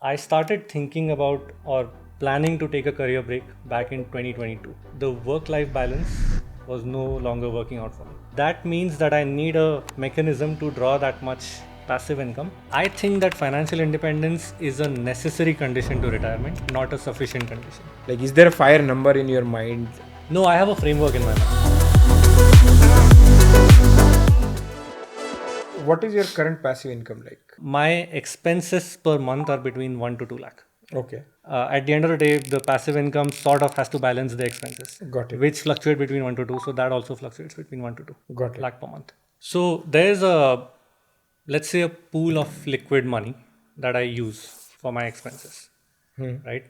I started thinking about or planning to take a career break back in 2022. The work life balance was no longer working out for me. That means that I need a mechanism to draw that much passive income. I think that financial independence is a necessary condition to retirement, not a sufficient condition. Like, is there a fire number in your mind? No, I have a framework in my mind. What is your current passive income like? My expenses per month are between 1 to 2 lakh. Okay, At the end of the day, the passive income sort of has to balance the expenses, got it. which fluctuate between 1 to 2. So that also fluctuates between 1 to 2 Got it. lakh per month. So let's say, a pool of liquid money that I use for my expenses, right?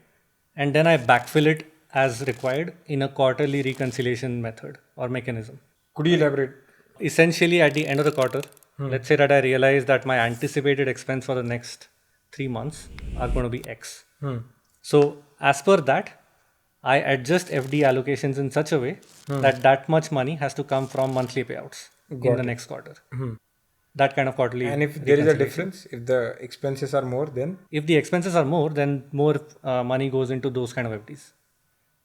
And then I backfill it as required in a quarterly reconciliation method or mechanism. Could you elaborate? Essentially, at the end of the quarter, let's say that I realize that my anticipated expense for the next 3 months are going to be X. So, as per that, I adjust FD allocations in such a way that much money has to come from monthly payouts in the next quarter. That kind of quarterly. And if there is a reconciliation. difference, if the expenses are more, then If the expenses are more, then more money goes into those kind of FDs.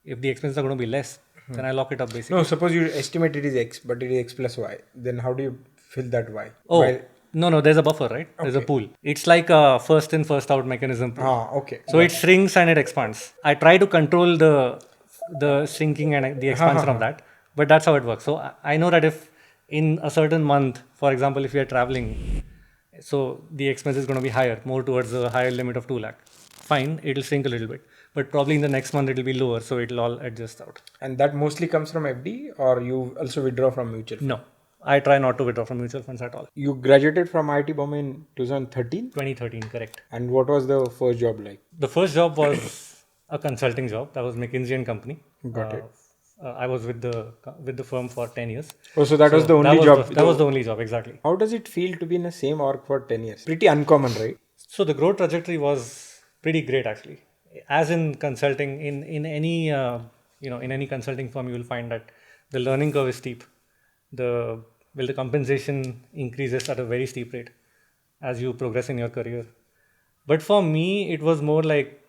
If the expenses are going to be less, then I lock it up basically. no. Suppose you estimate it is X, but it is X plus Y. Then how do you fill that Y? Oh, While- no, there's a buffer, right? There's a pool. It's like a first in, first out mechanism pool. Okay. So it shrinks and it expands. I try to control the shrinking and the expansion of that, but that's how it works. So I know that if in a certain month, for example, if we are traveling, so the expense is going to be higher, more towards the higher limit of 2 lakh. Fine, it'll shrink a little bit, but probably in the next month it'll be lower, so it'll all adjust out. And that mostly comes from FD, or you also withdraw from mutual fund? No, I try not to withdraw from mutual funds at all. You graduated from IIT Bombay in 2013, 2013, correct. and what was the first job like? The first job was a consulting job. That was McKinsey and Company. Got it. I was with the firm for 10 years. Oh, so that was the only job. That was the only job, exactly. How does it feel to be in the same org for 10 years? Pretty uncommon, right? So the growth trajectory was pretty great, actually. As in consulting, in any in any consulting firm, you will find that the learning curve is steep. The compensation increases at a very steep rate as you progress in your career. But for me, it was more like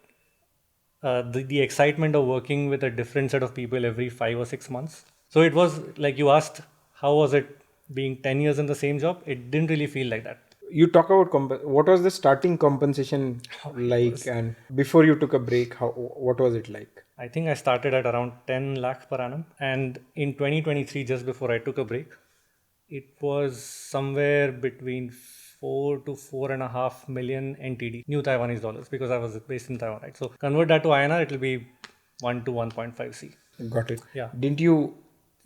the excitement of working with a different set of people every 5 or 6 months. So it was like you asked, how was it being 10 years in the same job? It didn't really feel like that. You talk about what was the starting compensation like, and before you took a break, what was it like? I think I started at around 10 lakh per annum. And in 2023, just before I took a break, it was somewhere between 4 to 4.5 million NTD, new Taiwanese dollars, because I was based in Taiwan, right? So convert that to INR, it will be 1 to 1.5 C. Got it. Yeah. Didn't you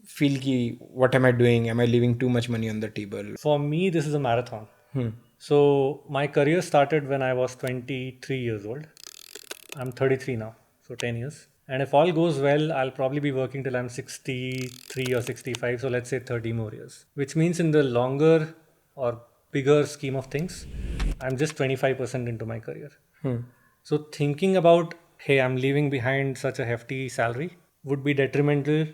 feel ki, what am I doing? Am I leaving too much money on the table? For me, this is a marathon. So my career started when I was 23 years old. I'm 33 now, so 10 years. And if all goes well, I'll probably be working till I'm 63 or 65. So let's say 30 more years, which means in the longer or bigger scheme of things, I'm just 25% into my career. So thinking about, hey, I'm leaving behind such a hefty salary would be detrimental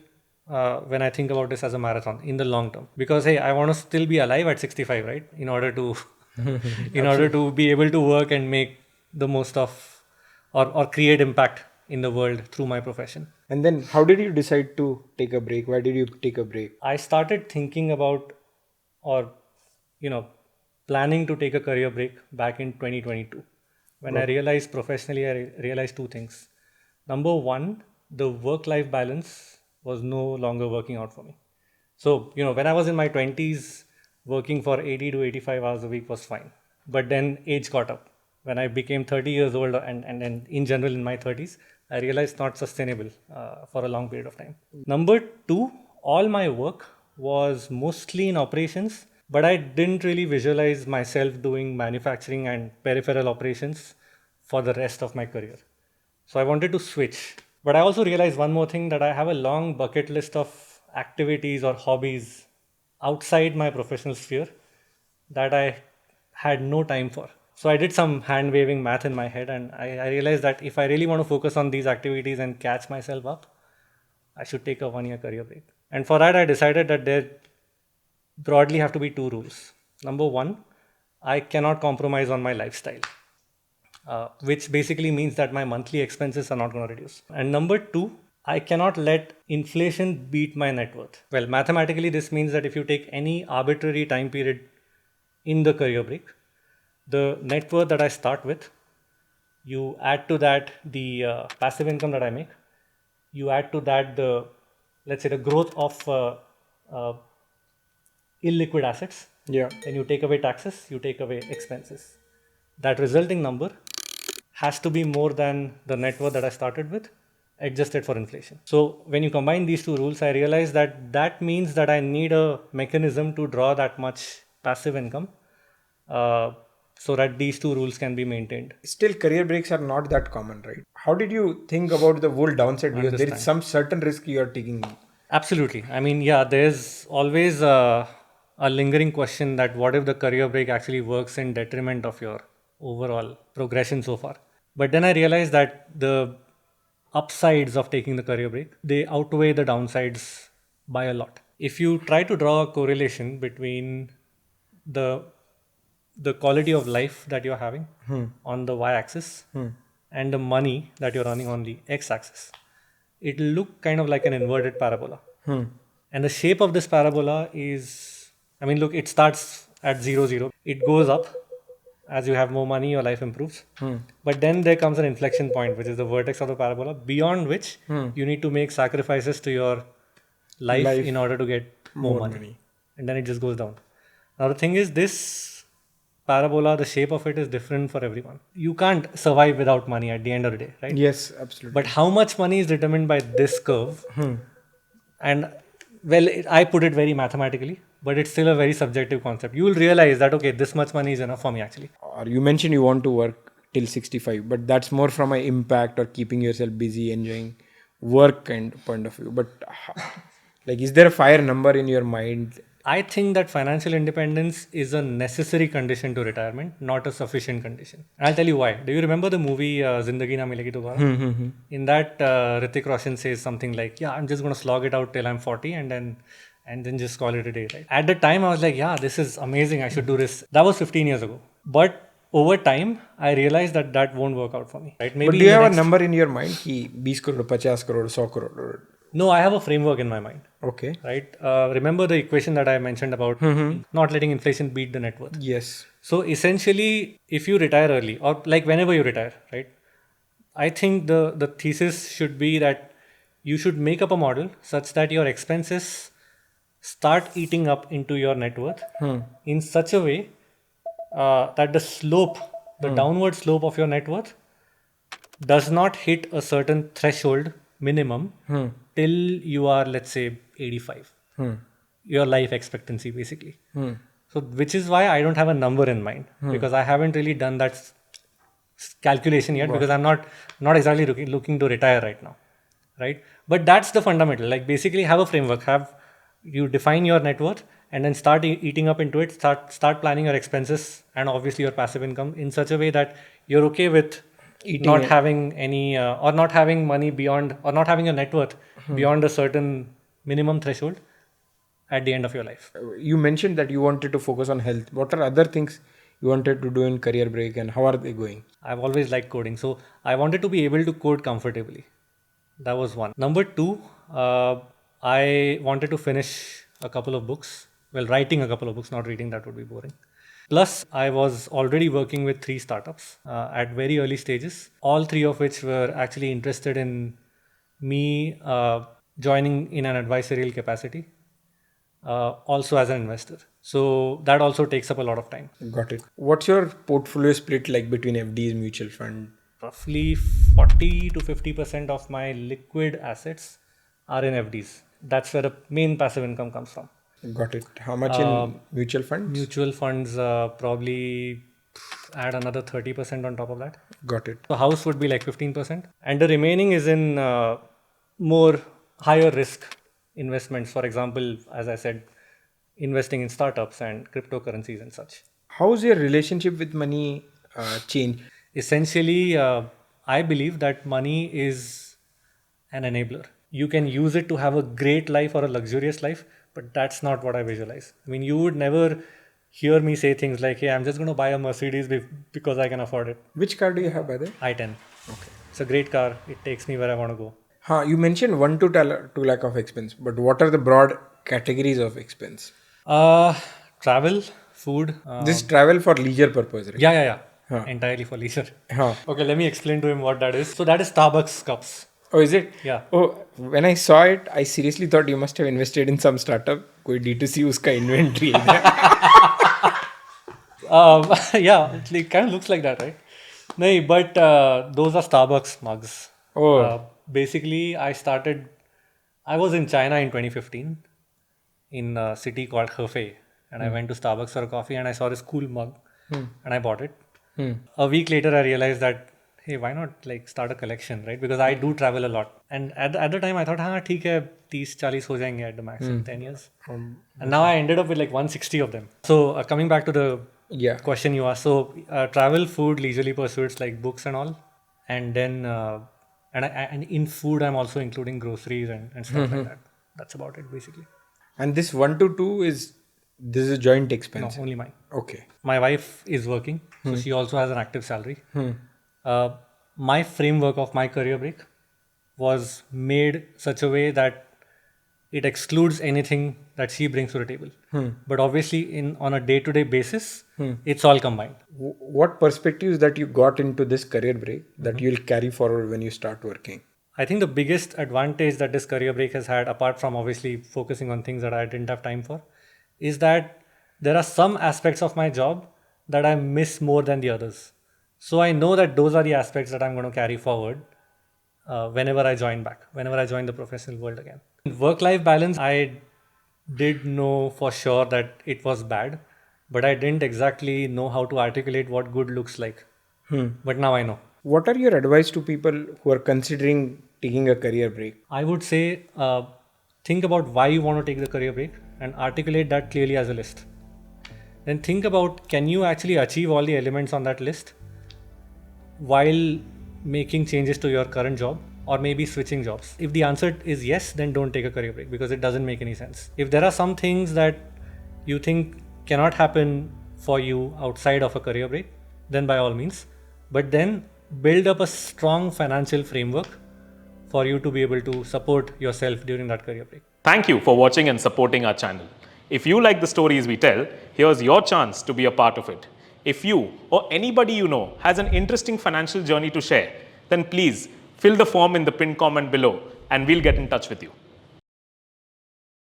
when I think about this as a marathon in the long term. Because, hey, I want to still be alive at 65, right? In order to order to be able to work and make the most of or create impact in the world through my profession. And then how did you decide to take a break? Why did you take a break? I started thinking about or planning to take a career break back in 2022. When I realized professionally, I realized two things. Number one, the work-life balance was no longer working out for me. So, when I was in my 20s, working for 80 to 85 hours a week was fine. But then age caught up. When I became 30 years old and in general in my 30s, I realized not sustainable for a long period of time. Number two, all my work was mostly in operations, but I didn't really visualize myself doing manufacturing and peripheral operations for the rest of my career. So I wanted to switch. But I also realized one more thing, that I have a long bucket list of activities or hobbies outside my professional sphere that I had no time for. So I did some hand waving math in my head, and I realized that if I really want to focus on these activities and catch myself up, I should take a 1-year career break. And for that, I decided that there broadly have to be two rules. Number one, I cannot compromise on my lifestyle. which basically means that my monthly expenses are not going to reduce. And number two, I cannot let inflation beat my net worth. Well, mathematically, this means that if you take any arbitrary time period in the career break, the net worth that I start with, you add to that the passive income that I make, you add to that the, let's say, the growth of uh, illiquid assets, Yeah. then you take away taxes, you take away expenses. That resulting number has to be more than the net worth that I started with, adjusted for inflation. So when you combine these two rules, I realize that that means that I need a mechanism to draw that much passive income, uh, so that these two rules can be maintained. Still, career breaks are not that common, right? How did you think about the whole downside? Because there is Understand. some certain risk you are taking. Absolutely. I mean, yeah, there's always a lingering question that what if the career break actually works in detriment of your overall progression so far? But then I realized that the upsides of taking the career break, they outweigh the downsides by a lot. If you try to draw a correlation between the the quality of life that you're having on the y-axis and the money that you're earning on the x-axis, it'll look kind of like an inverted parabola. And the shape of this parabola is, I mean, look, it starts at 0, 0. It goes up as you have more money, your life improves. But then there comes an inflection point, which is the vertex of the parabola, beyond which you need to make sacrifices to your life in order to get more money. And then it just goes down. Now, the thing is, this parabola, the shape of it is different for everyone. You can't survive without money at the end of the day, right? Yes, absolutely. But how much money is determined by this curve. And well, I put it very mathematically, but it's still a very subjective concept. You will realize that, okay, this much money is enough for me actually. Or you mentioned you want to work till 65, but that's more from an impact or keeping yourself busy, enjoying work kind point of view. But like, is there a fire number in your mind? I think that financial independence is a necessary condition to retirement, not a sufficient condition. And I'll tell you why. Do you remember the movie Zindagi Na Milegi Dobara? In that, Hrithik Roshan says something like, "Yeah, I'm just going to slog it out till I'm 40 and then just call it a day." Right? At the time, I was like, "Yeah, this is amazing. I should do this." That was 15 years ago. But over time, I realized that that won't work out for me. Right? Maybe But do you have a number in your mind? Ki 20 crore, 50 crore, 100 crore? No, I have a framework in my mind. Okay. Right? Remember the equation that I mentioned about not letting inflation beat the net worth. Yes. So essentially, if you retire early or like whenever you retire, right? I think the thesis should be that you should make up a model such that your expenses start eating up into your net worth in such a way that the slope, the downward slope of your net worth does not hit a certain threshold minimum till you are, let's say, 85. Your life expectancy, basically. So, which is why I don't have a number in mind because I haven't really done that calculation yet because I'm not exactly looking to retire right now, right? But that's the fundamental. Like basically, have a framework. You define your net worth and then start eating up into it. Start planning your expenses and obviously your passive income in such a way that you're okay with not having any or not having money beyond or not having a net worth beyond a certain minimum threshold at the end of your life. You mentioned that you wanted to focus on health. What are other things you wanted to do in career break and how are they going? I've always liked coding. So I wanted to be able to code comfortably. That was one. Number two, I wanted to finish a couple of books. Well, writing a couple of books, not reading, that would be boring. Plus, I was already working with 3 startups at very early stages, all 3 of which were actually interested in me joining in an advisorial capacity, also as an investor. So that also takes up a lot of time. Got it. What's your portfolio split like between FDs, mutual fund? Roughly 40 to 50% of my liquid assets are in FDs. That's where the main passive income comes from. Got it. How much in mutual funds? Mutual funds probably add another 30% on top of that. Got it. So house would be like 15%. And the remaining is in more higher risk investments. For example, as I said, investing in startups and cryptocurrencies and such. How's your relationship with money changed? Essentially, I believe that money is an enabler. You can use it to have a great life or a luxurious life, but that's not what I visualize. I mean, you would never hear me say things like, hey, I'm just going to buy a Mercedes because I can afford it. Which car do you have, by the way? I-10. Okay. It's a great car. It takes me where I want to go. You mentioned 1 to 2 lakh of expense, but what are the broad categories of expense? Travel, food. This travel for leisure purpose, right? Yeah. Entirely for leisure. Okay, let me explain to him what that is. So that is Starbucks cups. Oh, is it? Yeah. Oh, when I saw it, I seriously thought you must have invested in some startup. कोई D2C उसका inventory है. Yeah, it kind of looks like that, right? No, but those are Starbucks mugs. Basically, I was in China in 2015 in a city called Hefei, and I went to Starbucks for a coffee and I saw this cool mug and I bought it. A week later, I realized that, hey, why not like start a collection, right? Because I do travel a lot. And at the time, I thought, हाँ ठीक है, 30-40 हो जाएंगे at the max in 10 years. And now I ended up with like 160 of them. So coming back to the question you asked. So travel, food, leisurely pursuits like books and all. And then, and in food, I'm also including groceries and stuff like that. That's about it basically. And this 1 to 2 this is a joint expense? No, only mine. Okay. My wife is working, so she also has an active salary. My framework of my career break was made such a way that it excludes anything that she brings to the table. But obviously, on a day-to-day basis, it's all combined. What perspectives that you got into this career break that you'll carry forward when you start working? I think the biggest advantage that this career break has had, apart from obviously focusing on things that I didn't have time for, is that there are some aspects of my job that I miss more than the others. So I know that those are the aspects that I'm going to carry forward whenever I join the professional world again. Work-life balance, I did know for sure that it was bad, but I didn't exactly know how to articulate what good looks like. But now I know. What are your advice to people who are considering taking a career break? I would say think about why you want to take the career break and articulate that clearly as a list. Then think about, can you actually achieve all the elements on that list while making changes to your current job or maybe switching jobs? If the answer is yes, then don't take a career break because it doesn't make any sense. If there are some things that you think cannot happen for you outside of a career break, then by all means. But then build up a strong financial framework for you to be able to support yourself during that career break. Thank you for watching and supporting our channel. If you like the stories we tell, here's your chance to be a part of it. If you or anybody you know has an interesting financial journey to share, then please fill the form in the pinned comment below and we'll get in touch with you.